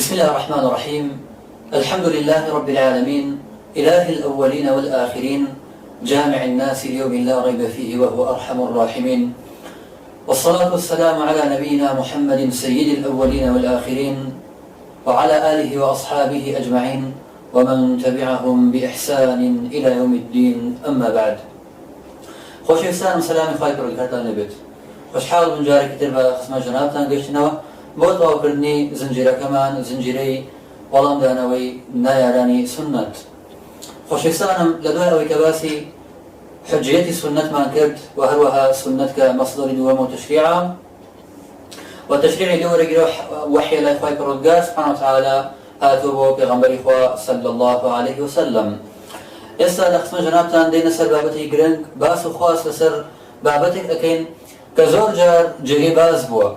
بسم الله الرحمن الرحيم. الحمد لله رب العالمين، إله الأولين والآخرين، جامع الناس ليوم لا ريب فيه وهو أرحم الراحمين، والصلاة والسلام على نبينا محمد سيد الأولين والآخرين وعلى آله وأصحابه أجمعين ومن تبعهم بإحسان إلى يوم الدين. أما بعد، خۆشەویستان و سەلامی خوای پەروەردگارتان لێبێت. خۆشحاڵ بن جارێکی تر بە خزمەت جەنابتان گەیشتنەوە بۆ تەواوکردنی زنجیرەکەمان، زنجیرەی وەڵامدانەوەی نایارانی سنەت. خۆشەویستانم، لە دوای ئەوەی کە باسی حجیەتی سنەتمان کرد و هەروەها سنەت کە مەصدەری دووەم و تەشریعە و تەشریعی لێ وەرەگیرە وەحی لای خوای پەروەردگار سوبحانە وتەعالا هاتووە بۆ پێغەمبەری خوا صلی الله عليه وسلم. ئێستا لە خزمەت جەنابتان دێنە سەر بابەتێکی گرنگ، باس و خواست لەسەر بابەتێک دەکەین کە زۆر جار جێگەی باز بووە.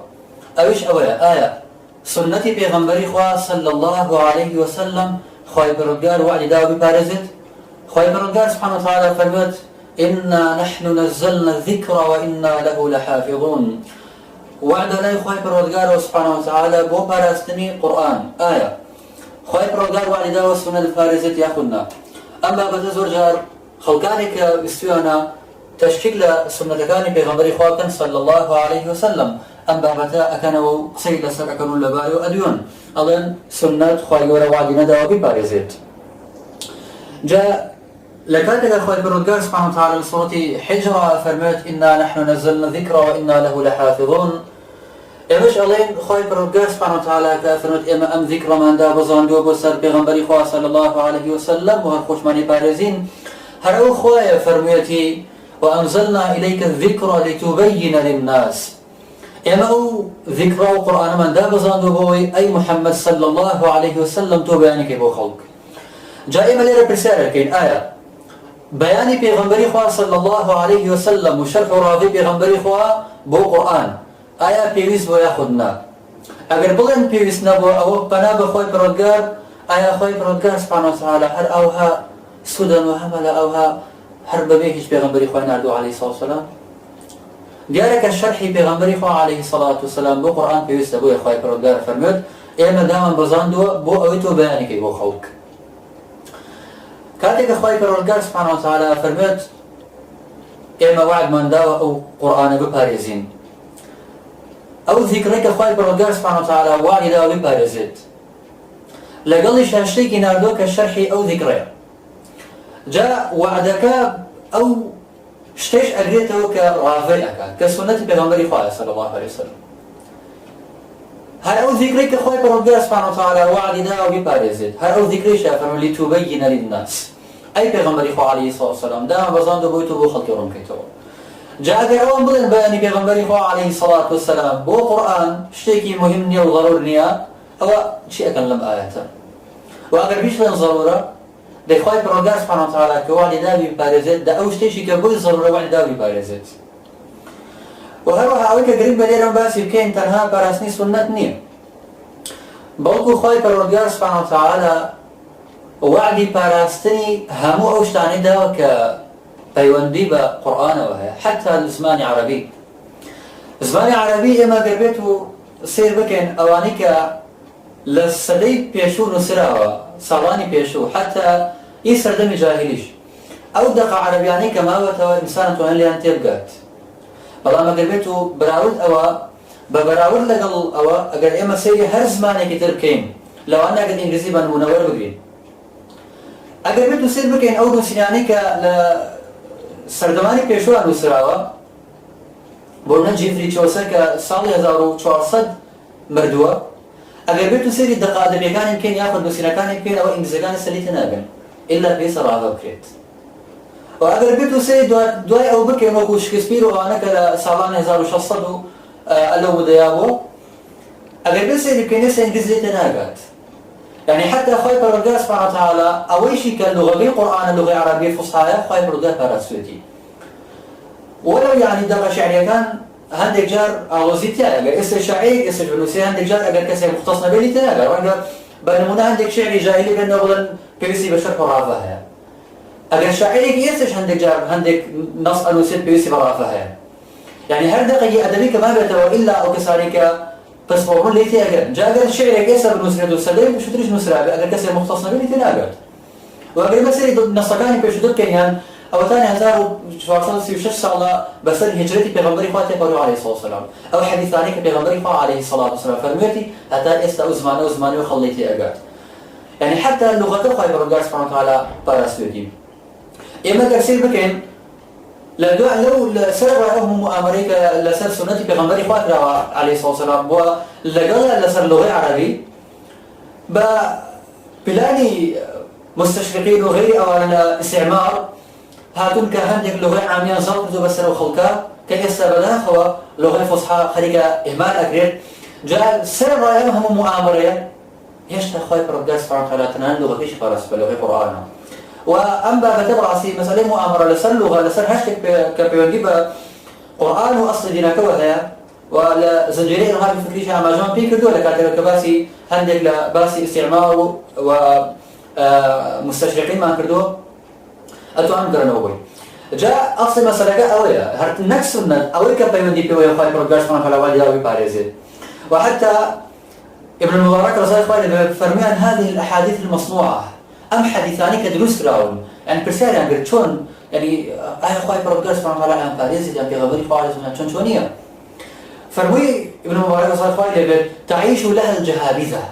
ئەویش ئەوەیە، ئایا سنەتی پێغەمبەری خوا صلی الله عليه وسلم خوای پەروەردگار وعدی داوە بپارێزێت؟ خوای پەروەردگار سوبحانە وتەعالا فەرمووێت: إنا نحن نزلنا الذكر وإنا له لحافظون. وعدە لای خوای پەروەردگارەوە سوبحانە وتەعالا بۆ پاراستنی قورئان. ئایا خوای پەروەردگار وعدی داوە سنەت بپارێزێت یاخود نا؟ ئەم بابەتە زۆر جار خەڵکانێک کە ویستویانە تەشکیک لە سنەتەکانی پێغەمبەری خوا بکەن صلی الله عليه وسلم، ئەم بابەتە ئەکەنەوە و قسەی لەسەر ئەکەن و لەبارەی و ئەدوێن ئەڵێن سنەت خوای گەورە وعدی نەداوە بپارێزێت. جا لە کاتێکدا خوای پەروەردگار سوبحانە وتەعالا لە سوورەتی حیجر فەرمووێت: إنا نحن نزلنا الذكر وإنا له لحافظون. ئێمەش ئەڵێن خوای پەروەردگار سوبحانە وتەعالا کە فەرمووێت ئێمە ئەم ذیکرەماندا بەزاندووە بۆ سەر پێغەمبەری خوا صلی الله عليه وسلم و هەر خۆشمانی پارێزین، هەر ئەو خوایە فەرموویەتی: وأنزلنا إليك الذكر لتبين للناس. ئێمە ئەو ذیکرە و قورئانەماندا بەزاندووە بۆەوەی ئەی محەممەد صلی الله عليه وسلم تۆ بەیانەکەی بۆ خەڵک. جا ئێمە لێرە پرسیار دەکەین، ئایا بەیانی پێغەمبەری خوا صلی الله عليه وسلم و شەرح و ڕاوی پێغەمبەری خوا بۆ قورئان ئایا پێویست بۆ یاخود نا؟ ئەگەر بڵێن پێویست نەبووە، ئەوە پەنا بە خوای پەروەردگار، ئایا خوای پەروەردگار سوبحانە وتەعالا هەر ئەوها سودەن و هەمە لە ئەوها هەر بەبێ هیچ پێغەمبەری خوای ناردووە عەلەیهی سەڵاتو وسەلام؟ دیارەکە شەرحی پێغەمبەری خوا عەلەیهی سەڵاتو وسەلام بۆ قورئان پێویستە، بۆیە خوای پەروەردگار فەرمووێت: ئێمە دامان بەزاندووە بۆ ئەوەی تۆ بەیانەکەی بۆ خەڵک. کاتێککە خوای پەروەردگار سوبحانە وتەعالا فەرمووێت ئێمە وعدمان داوە ئەو قورئانە بپارێزین، ئەو ذیکرەی کە خوای پەروەردگار سوبحانە وتەعالا وعدی داوە بپارێزێت، لەگەڵی شتێکی ناردووە کە شەرحی ئەو ذیکرەیە. جا وعدەکە ئەو شتێش ئەگرێتەوە کە ڕاوی ئەکات، کە سنەتی پێغەمبەری خوایە صلی الله عليه وسلم. هەر ئەو ذیکرەی کە خوای پەروەردگار سوبحانە وتەعالا وعدی داوە بپارێزێت، هەر ئەو ذیکرەیشە فەرمووی: لتبین للناس. ئەی پێغەمبەری خوا عەلەیهی سەڵاتو وسەلام دامان بەزاندووە بۆی تۆ بۆ خەڵکی ڕوون بکەیتەوە. جا ئەگەر ئەوان بڵێن بەیانی پێغەمبەری خوا عەلەیهی سەڵاتو وسەلام بۆ قورئان شتێکی مهم نییە و ضەرور نییە، ئەوە چی ئەکەن لەم ئاەتە؟ و ئەگەر بیشڵێن ضەرورە، دەی خوای پەروەردگار سوبحانە وتەعالا کە وعدی داوی بپارێزێت، دە ئەو شتێکی کە بۆی ضەرورە وعدی داوی بپارێزێت. و هەروەها ئەوەی کە گرنگ بە لێرە باسی بکەین تەنها پاراستنی سنەت نییە، بەڵکو خوای پەروەردگار سوبحانە وتەعالا وعدی پاراستنی هەموو ئەو شتانەی داوە کە پەیوەندی بە قورئانەوە هەیە، حتا زمانی عەرەبی. زمانی عەرەبی ئێمە گەر بێت و سیر بکەین ئەوانەی کە لە سەدەی پێشوو نووسراوە، ساڵانی پێشوو، حتا ئی سەردەمی جاهیلیش، ئەو دەقە عەرەبیانەی کە ماوەتەوە ئینسان توانێت لێیان تێبگات. بەڵام ئەگەر بێت و بەراورد ئەوە بە بەراورد لەگەڵ ئەوە ئەگەر ئێمە سەیری هەر زمانێکی تر بکەین، لەوانە ئەگەر ئینگلیزی بە نمونە وەربگرین، ئەگەر بێت و سیر بکەین ئەو نووسینانەی کە لە سەردەمانی پێشووە نووسراوە، بۆ نە جیفری چۆسەر کە ساڵی 1400 مردووە، ئەگەر بێت و سێری دەقە ئەدەبیەکانی بکەین یاخود نووسینەکانی بکەین، ئەوە ئینگلیزیەکانی سەرلیتە ناگەن ئیلا پێویستە ڕاوە بکرێت. و ئەگەر بێت و سێری دوای ئەو بکەین وەکو شکسپیر و ئەوانە کە لە ساڵانی 1600 و ئەلەو ودەیا بوو، ئەگەر بێت سێری بکەین ئێستا ئینگلیزیەتە ناگات. يعني حتى خوای پەروەردگار سوبحانە وتەعالا ئەوەیشی کە لوغەوی قورئانە لوغەی عەرەبی فوسحایە خوای پەروەردگار پاراستوێتی. وەلەو یعنی دەقە شیعریەکان هەندێک جار ئاڵۆزی تایە، ئەگەر ئێستا شاعیر ئێستا بنووسێ هەندێک جار ئەگەر کەسێک مختص نەبێت لیتە ناگات. ڕەنگە بە نمونە هەندێک شیعری جاهیلی بێنەوە بڵێن پێویستی بە شەرح و ڕاوە هەیە، ئەگەر شاعیرێکی ئێستاش هەندێک جار هەندێک نەس ئەنووسێت پێویستی بە ڕاوە هەیە. يعني هەر دەقەیەکی ئەدەبی کە مابێتەوە ئیلا ئەو کەسانی کە بس فورمون ليتي أجر جاء الشعر يكسر بنسرة السليم شو تريش نسرة أجر كسر مختص نبي ليتي ناجر وأجر مثلا نصكاني بيشدد كيان أو ثاني 1436 سنة بس هجرتي بيغمبري فاتح عليه الصلاة والسلام أو حديث ثاني بيغمبري فا عليه الصلاة والسلام فرميتي حتى استا أزمان وخليتي أجر يعني حتى اللغة خايف رجال سبحانه وتعالى باراسيوتي إما كرسيل بكين لو سر رأيهم مؤامريكا لسر سنتي بغمبري فاتح عليه الصلاة والسلام ولقال لسر لغة عربي بلاني مستشرقين وغيري أو الاستعمار هاتون كهندك لغة عامية زرقتو بس لو خلقا كيسا بلاخوا لغة فصحى خليقة إهمال أكرير جاء سر رأيهم مؤامرية يشتى خايف رجال سبحانه وتعالى تنان لغة كيش فارس بلغة قرآن وأنبا بتبراسي مثلا مؤامرة لسر لغة لسر هاشتك كبيونجيب قرآن وأصل دينك وهي ولا زنجيرين هذه الفكرية عماجون بيك دولة كاتب كباسي هندك لباسي استعمار ومستشرقين ما كردوه أتوان درنوبي جاء أصل مسألة أوية هرت نفس النت أوي كبيون دي بيوي خايف رجال سبحانه وتعالى والداوي باريزي وحتى ابن المبارك رضي الله عنه فرمي عن هذه الأحاديث المصنوعة أم حديثان كدروس راون يعني برسالة يعني شون يعني خايف رجال سبحانه وتعالى عن باريزي يعني بغبري فارس من شونية فرمي ابن المبارك رضي الله عنه تعيش لها الجهابذة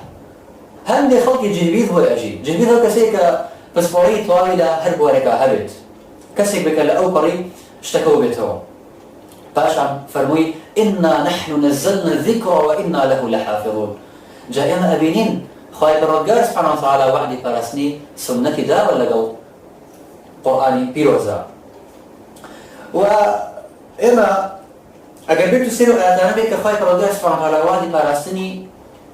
هم خلق جهبيذ هو أجي جهبيذ هو كسيك بسبوري طويلة هرب ورقة هبت كسيك بك لأوبري اشتكوا بيته باشا فرمي إنا نحن نزلنا الذكر وإنا له لحافظون جاءنا أبينين خايب الرجال سبحانه وتعالى وعدي فرسني سنة دا ولا قول قرآني بيروزا وإما أقربت سيروا آتانا بك خايب الرجال سبحانه وتعالى وعدي فرسني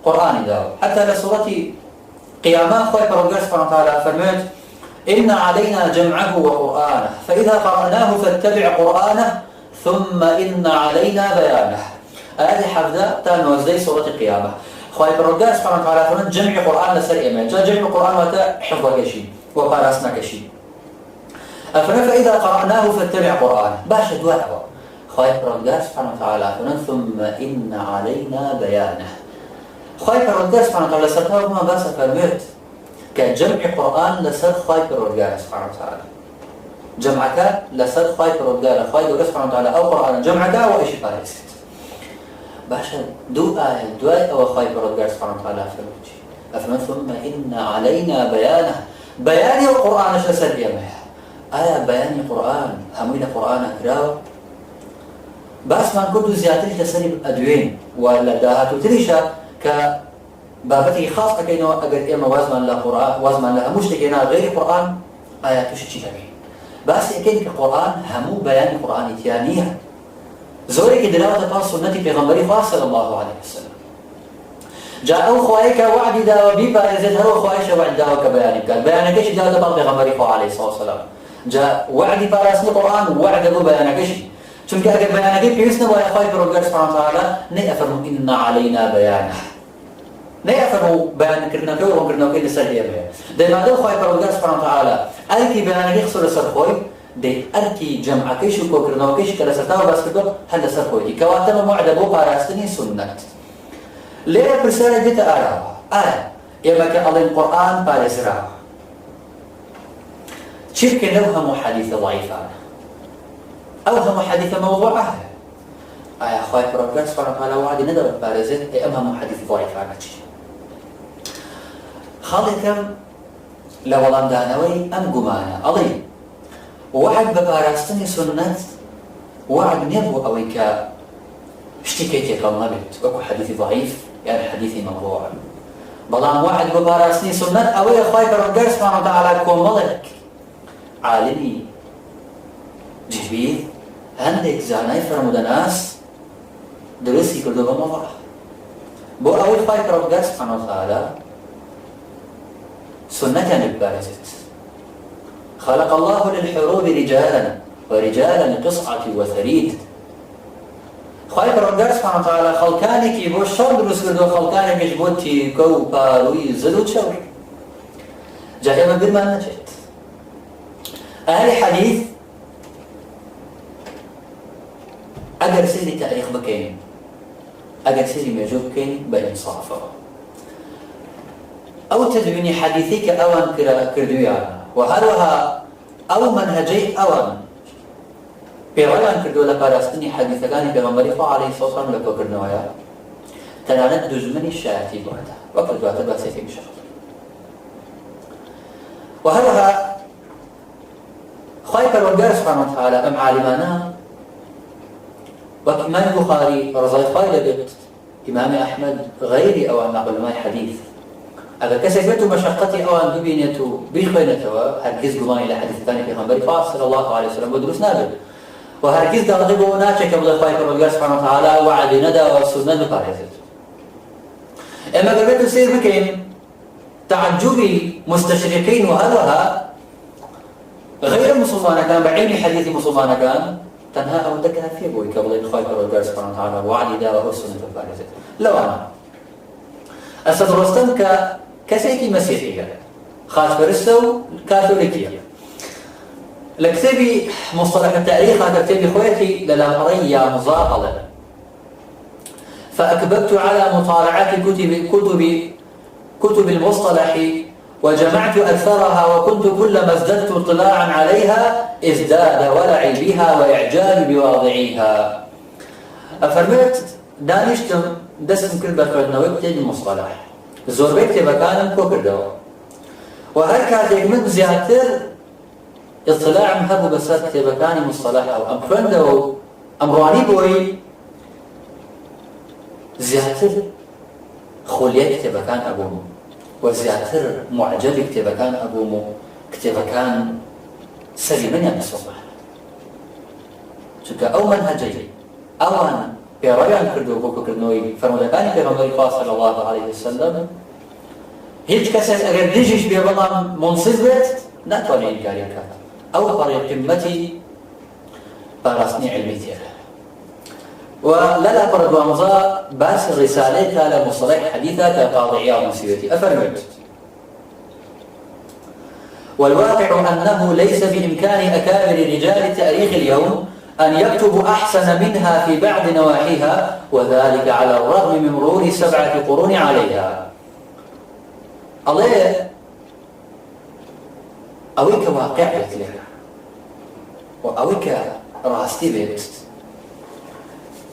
قرآني دا حتى لسورة قياما خايب الرجال سبحانه وتعالى فرميت إن علينا جمعه وقرآنه فإذا قرأناه فاتبع قرآنه ثم إن علينا بيانه هذه حفظة تنوزي سورة القيامة خايب الرجال سبحانه وتعالى فرميت جمع قرآن لسر إيمان جاء جمع القرآن وتا حفظ كشي وقرأسنا كشي فرميت فإذا قرأناه فاتبع قرآنه باش دواء خايب الرجال سبحانه وتعالى فرميت ثم إن علينا بيانه خايب الرجال سبحانه وتعالى سرتها ما باس فرميت كجمع قرآن لسر خايب الرجال سبحانه وتعالى جمعك لسر خايب الرجال خايب الرجال سبحانه وتعالى أو قرآن جمعك أو إيش فارست باشا دعاء أو خايب الرجال سبحانه وتعالى فرمت ثم إن علينا بيانه بيان القرآن شو سر يمه بيان القرآن همين القرآن أكراو بس ما كنت زيادة تسرب أدوين ولا داهات تريشة بابتي خاصة كأنه أجد إما وزن لا قرآن وزن لا مش تكينا غير القرآن آيات تشتي تبين بس أكيد القرآن همو بيان القرآن تيانية زوري كدلاوة تقال سنة بيغمبري صلى الله عليه وسلم جاءوا خوايك وعد داوى بيبا إذن هو خوايش وعد داوى كبيانك قال بيانك إيش داوى تقال بيغمبري عليه الصلاة والسلام جاء وعد باراسني القرآن وعد أبو بيانك إيش چونك أجد بيانك بيسنا ويا خايف الرجال سبحانه وتعالى نأفرهم إن علينا بيانه نأفروا بيان كرنا كورهم كرنا كين سريع بيان دائما دو خايف الرجال سبحانه وتعالى أركي بيانك يخسر سرخوي دي أركي جمع كيش وكرنا وكيش كلا سرتاو بس كده هذا سرخوي كواتنا موعد أبو بارستني سنة ليه برسالة جت يا مكان الله القرآن بارسرا شركة نوهم حديث ضعيفة أوهم حديث موضوعه خايف الرجال سبحانه وتعالى وعد ندر بارزت أمهم حديث ضعيف عنك خالكم لولان دانوي أم قمانا أضي وعد ببارستني سنة وعد نبو أويك اشتكيتي قلنا بيت وكو حديث ضعيف يعني حديث موضوع بلان وعد ببارستني سنة أوي خايف الرجال سبحانه وتعالى كوملك عالمي جهبيث عندك زاناي فرمود ناس درسي كل ده موضوع بو أول خايف الرجال سبحانه وتعالى سنة البارزة خلق الله للحروب رجالا ورجالا لقصعة وثريد خايف الرجال سبحانه وتعالى خلقانك يبو الشر درس كردو خلقانك يجبوتي كو باروي زدو تشور جاهما بالما نجد أهل حديث أجر سيدي تاريخ بكين ئەگەر سێری مێژوو بکەین بە ئینسافەوە. ئەو تدوینی حەدیثی کە ئەوان کردوویانە و هەروەها ئەو مەنهەجەی ئەوان پێوەیان کردووە لە پاراستنی حەدیثەکانی پێغەمبەری خوا عەلەیهی سەڵاتو وەسەلام لە کۆکردنەوەیە، تەنانەت دوژمنی شایەتی بووەتە، وەک دواتر باسێکی بشەڕ. و هەروەها خوای پەروەردگار سوبحانه وتعالى ئەم عالمانە وەک ئیمامی بوخاری ڕزای خوای لەبێت، ئیمامی ئەحمەد غەیری ئەوان عولەمای حەدیث، ئەگەر کەسێک بێت و مەشەقەتی ئەوان ببینێت و بیخوێنێتەوە هەرگیز گومانی لە حەدیثەکانی پێغەمبەری خوا صلی الله علیه وسلم بۆ دروست نابێت و هەرگیز داڵغی بۆ ناچێت کە بڵێ خوای پەروەردگار سوبحانه وتعالى وعدی نەداوە سونەت بپارێزێت. ئێمە ئەگەر بێت و سیر بکەین تعجبی مستشرقین و هەروەها غير مسلمانەکان بە عینی حەدیثی مسلمانەکان تەنها ئەوەندە کافیە بۆی کە بڵێن خوای پەروەردگار سوبحانه وتعالى وعدی داوە ئەو سونەت بپارێزێت. لەوانە ئەسەد ڕۆستەم کە کەسێکی مەسیحیە خاتپەرستە و کاتۆلیکیە، لە کتێبی مصطلح التاريخ هذا كتابي خويتي للاهري يا مزاقلة، فأكببت على مطالعات كتب المصطلح وجمعت أكثرها، وكنت كلما ازددت اطلاعا عليها ازداد ولعي بها وإعجابي بواضعيها. أفرميت دانشتم دەستم کرد بە خوێندنەوەی کتێبی مصطلح، زۆربەی کتێبەکانم کۆ کردەوە و هەر کاتێک من زیاتر اطلاعم هەبوو بەسەر کتێبەکانی مصطلح ئەو ئەم خوێندەوە و ئەمڕوانی بۆی زیاتر خۆلیای کتێبەکان ئەبووم و زیاتر معجەبی کتێبەکان ئەبووم و کتێبەکان سەری منیان دەسۆڵان، چونکە ئەو مەنهەجەی ئەوان پێڕەویان کردو بۆ کۆکردنەوەی فەرمودەکانی پێغەمبەری خوا صلی الله علیه وسلم، هیچ کەسێک ئەگەر دژیش بێ بەڵام منصف بێت ناتوانێت ئینکاری بکات. ئەو پەڕی قیممەتی پاراستنی علمی تێرە. و لەلا پەڕە دوانزە باسی ڕیسالەیەکە لە مصطلح حەدیثە کە قاضی عیاض نووسیوێتی، ئەفەرمێت: والواقع أنه ليس بإمكان أكابر رجال التاريخ اليوم أن يكتبوا أحسن منها في بعض نواحيها، وذلك على الرغم من مرور 7 قرون عليها. الله أويك واقع بيت وأويك راستي بيت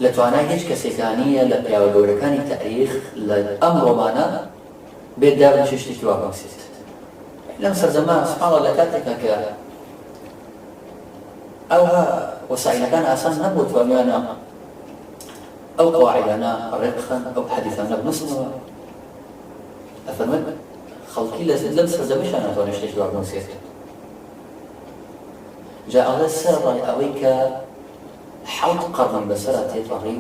لتوانا هيج كسيكانية لبياو دوركاني تاريخ لأمر مانا بيت دار نششتك واقع سيست لم سر زمان سبحان الله لكاتك أوها وسائلنا أساسا نبوت وأمانا أو قواعدنا رقخا أو حديثنا بنصنا أفرمت خلقي لم سرزمش أنا أتواني اشتش بأبنو سياسة جاء الله السر أويك حوت قرن بسرة تطريب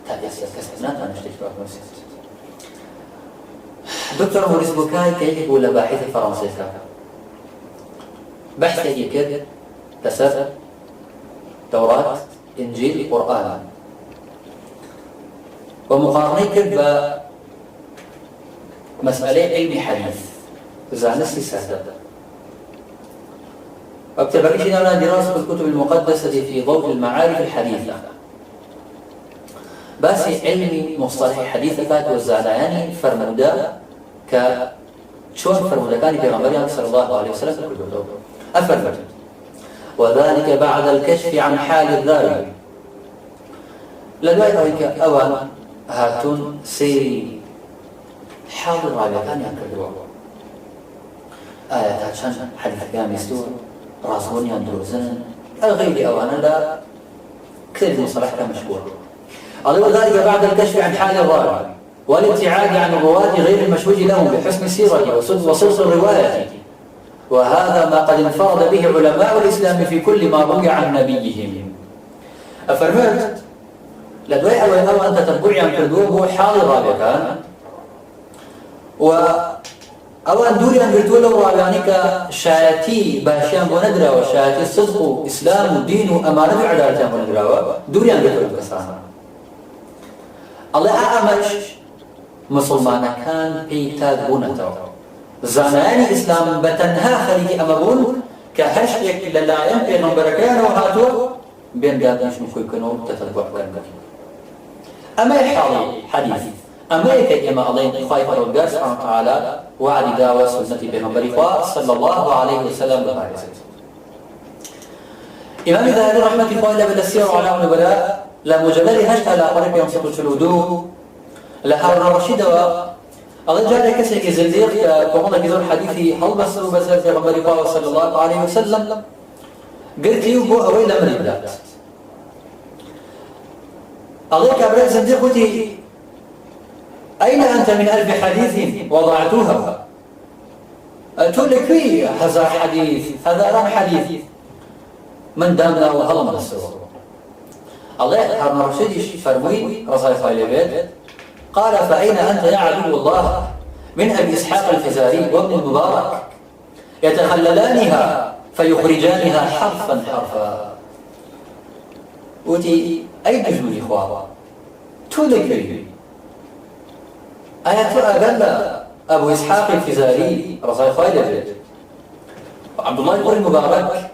تابيس كسبنا أتواني اشتش بأبنو سياسة. دكتور موريس بوكاي كيف ولا باحث فرنسيسا بحث يكد تسر توراة إنجيل قرآن ومقارنة كد مسألة علم حديث زانسي سهدة وابتبعيش لنا دراسة الكتب المقدسة في ضوء المعارف الحديثة باسي علمي مصطلح حديثة والزعلاني فرمودا كشون فرمودا كان بيغمبري صلى الله عليه وسلم أفرمت: وذلك بعد الكشف عن حال الراوي. لدواي أويك أوان هاتون سيري حال الراوي كان ينكردوا آيات هاتشان حديث كان يستور راسون يندرزن الغير أوانا لا كتب مصطلح كان مشكور. وذلك بعد الكشف عن حال الراوي والابتعاد عن الرواة غير المشهود لهم بحسن سيرته وصلص الرواية، وهذا ما قد انفرد به علماء الإسلام في كل ما روي عن نبيهم. أفرمت لدواء أو أن تتبعي عن كردوه حال رابع كان أو أن دوري أن قلتوا رابعنك شايتي باشيان بندرا وشايتي الصدق إسلام ودين وأمانة وعدالة بندرا دوري أن قلتوا بكسانا الله أعمش مسلمان كان بيتاد بونتو زاناني إسلام بتنها خليك أمبون كهشتك للايم بيغمبركان وهاتو بين قادنش مخوي كنو تتبع كنو أما يحاضي حديث أما يكي إما أضين خايف ربك سبحانه وتعالى وعد دعوة سنة بيغمبر صلى الله عليه وسلم ببارزة إمام ذهبي رحمة الله بالسير على النبلاء لا مجلد هشتا لا قريب ينصف الشلودو لها الرشيد أظن جاء كسي زنديق كمان كذا حديثي حل بس في غمبر صلى الله عليه وسلم قلت لي بو أوي لمن البلاد أظن كابريل زنديق قلت أين أنت من 1000 حديث وضعتوها تقول لك في هذا حديث هذا رام حديث من دامنا وهلا من السرور الله هارون الرشيد فرمي رسائل خالد قال فأين أنت يا عدو الله من أبي إسحاق الفزاري وابن المبارك يتخللانها فيخرجانها حرفا حرفا وتي أي نجم إخوة تولي آيات أقل أبو إسحاق الفزاري رسائل خالد عبد الله بن المبارك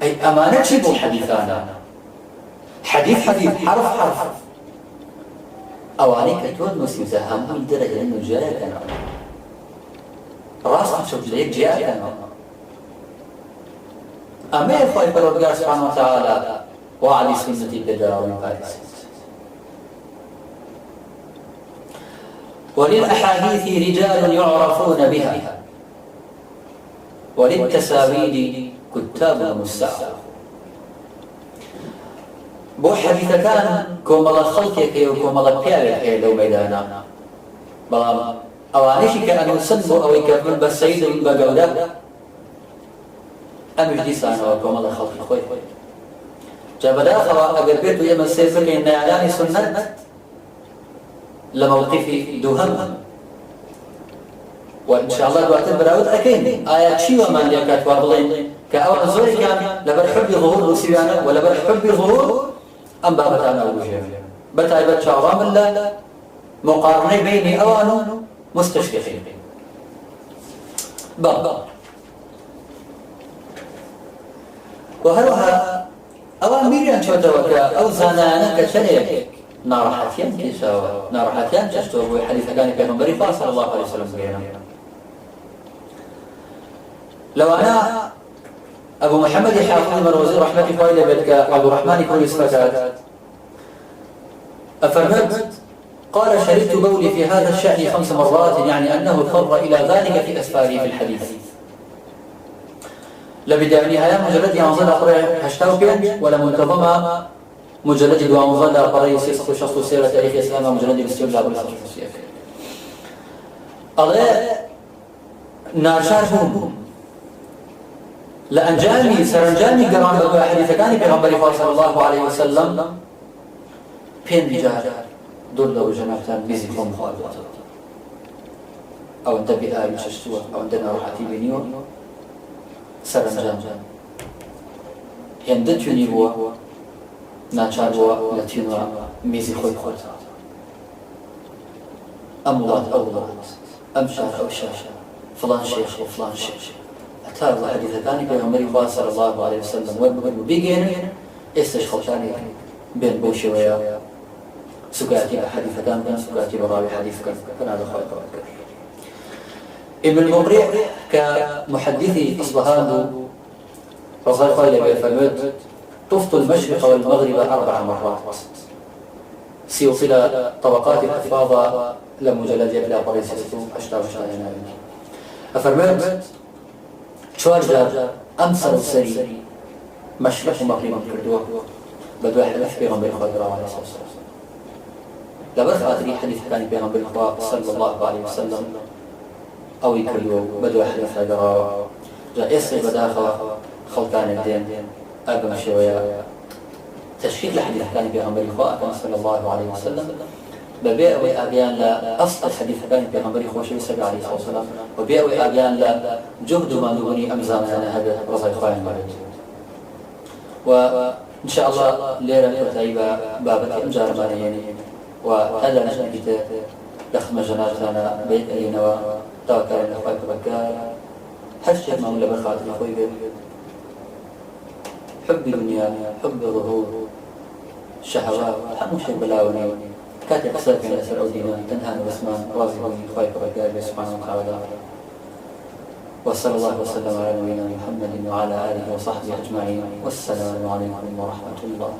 أي أمانة شبه حديثانا حديث حرف حرف أواني كتون مسيوزة هم الدرجة إنه جاء كان راس شوف ليك جاء كان أما يخوي فرد سبحانه وتعالى وعلي سنة البدر والمقارس وللأحاديث رجال يعرفون بها وللتسابيد كتاب مستعار بو حديث كان كومال خلقك وكومال بيارك لو ميدانا بلام اوانيش كانوا سنبو او يكمل بالسيد بقوده امش ديسانا وكومال خلقك خوي جاب داخل اگر بيتو يما السيفك ان اعلان سنه لموقف دوهم وان شاء الله دوات براود اكيد ايات شي وما ليكات وابلين كاول زوري كان لبر حب ظهور رسيانا ولا بر حب ظهور أم بابتان أو شيء بتاعي بتشعرام الله مقارنة بيني أوانو مستشرقين بابا وهروها أوان ميريان شوتوكا أو زانانا كشليك نارحتيان كيساوا نارحتيان تشتوه حديث كان بيغمبري صلى الله عليه وسلم بينا لو أنا أبو محمد حافظ المروزي رحمة الله بيتك عبد الرحمن كل فكات أفرمت قال شربت بولي في هذا الشأن 5 مرات يعني أنه اضطر إلى ذلك في أسفاره في الحديث لبدا نهاية مجلد ينظل أقرأ هشتاو بين ولا منتظمة مجلد وانظل أقرأ سيسة شخص سيرة تاريخ إسلام مجلد بستيوب لابد الشخصية الله ناشار بوم لأنجامي سرنجامي قران بدو حديث كان بيغمبر صلى الله عليه وسلم بين رجال دول وجماعتان بيزيكم مخالفة أو أنت بآل ششتوى أو عندنا روحاتي بنيو سرنجام هندت ينيبوا ناچاروا لاتينوا ميزي خوي خوتا أموات أولاد أمشار أو شاشا فلان شيخ وفلان شيخ أتار الله حديث ثاني بيغمبر صلى الله عليه وسلم وبيجين استشخص ثاني بين بوشي ويا سكاتي حديث كان بين سكاتي براوي حديث كان هذا خالق وأكبر ابن المقرع كمحدثي أصبهان رضي الله عنه فرمت طفت المشرق والمغرب 4 مرات سيوصل طبقات الحفاظ لمجلد يبلغ بريس أشتاق شاهنا أفرمت شوار جار أمسر السري مشرق ومغرب كردوه بدو حديث بيغمبر خضر عليه الصلاة والسلام لبرخ آخري حديث كان بيغمبر صلى الله عليه وسلم أو يكردوه بدو حديث خضر جاء إسري بداخل خلطان الدين أقم شوية تشكيك لحديث كان بيغمبر صلى الله عليه وسلم ببيع أبيان لا أصل الحديث كان بيغمبر خوشي صلى الله عليه وسلم وبيع أبيان لا جهد ما نبني أمزامنا هذا رضي خاين مرد وإن شاء الله ليرة تتعيب بابك أمجار مانيين وهذا نحن كده لخم جناتنا بيت أينا وتوكل الأخوات بكار حشد ما ولا بخاطر أخوي حب الدنيا حب الظهور شهوات هم شيء بلاوني كاتب قصة في نسر أو دينا تنهى بسمان واضح ويخايف رجال سبحانه وتعالى. وصلى الله وسلم على نبينا محمد وعلى آله وصحبه أجمعين، والسلام عليكم ورحمة الله.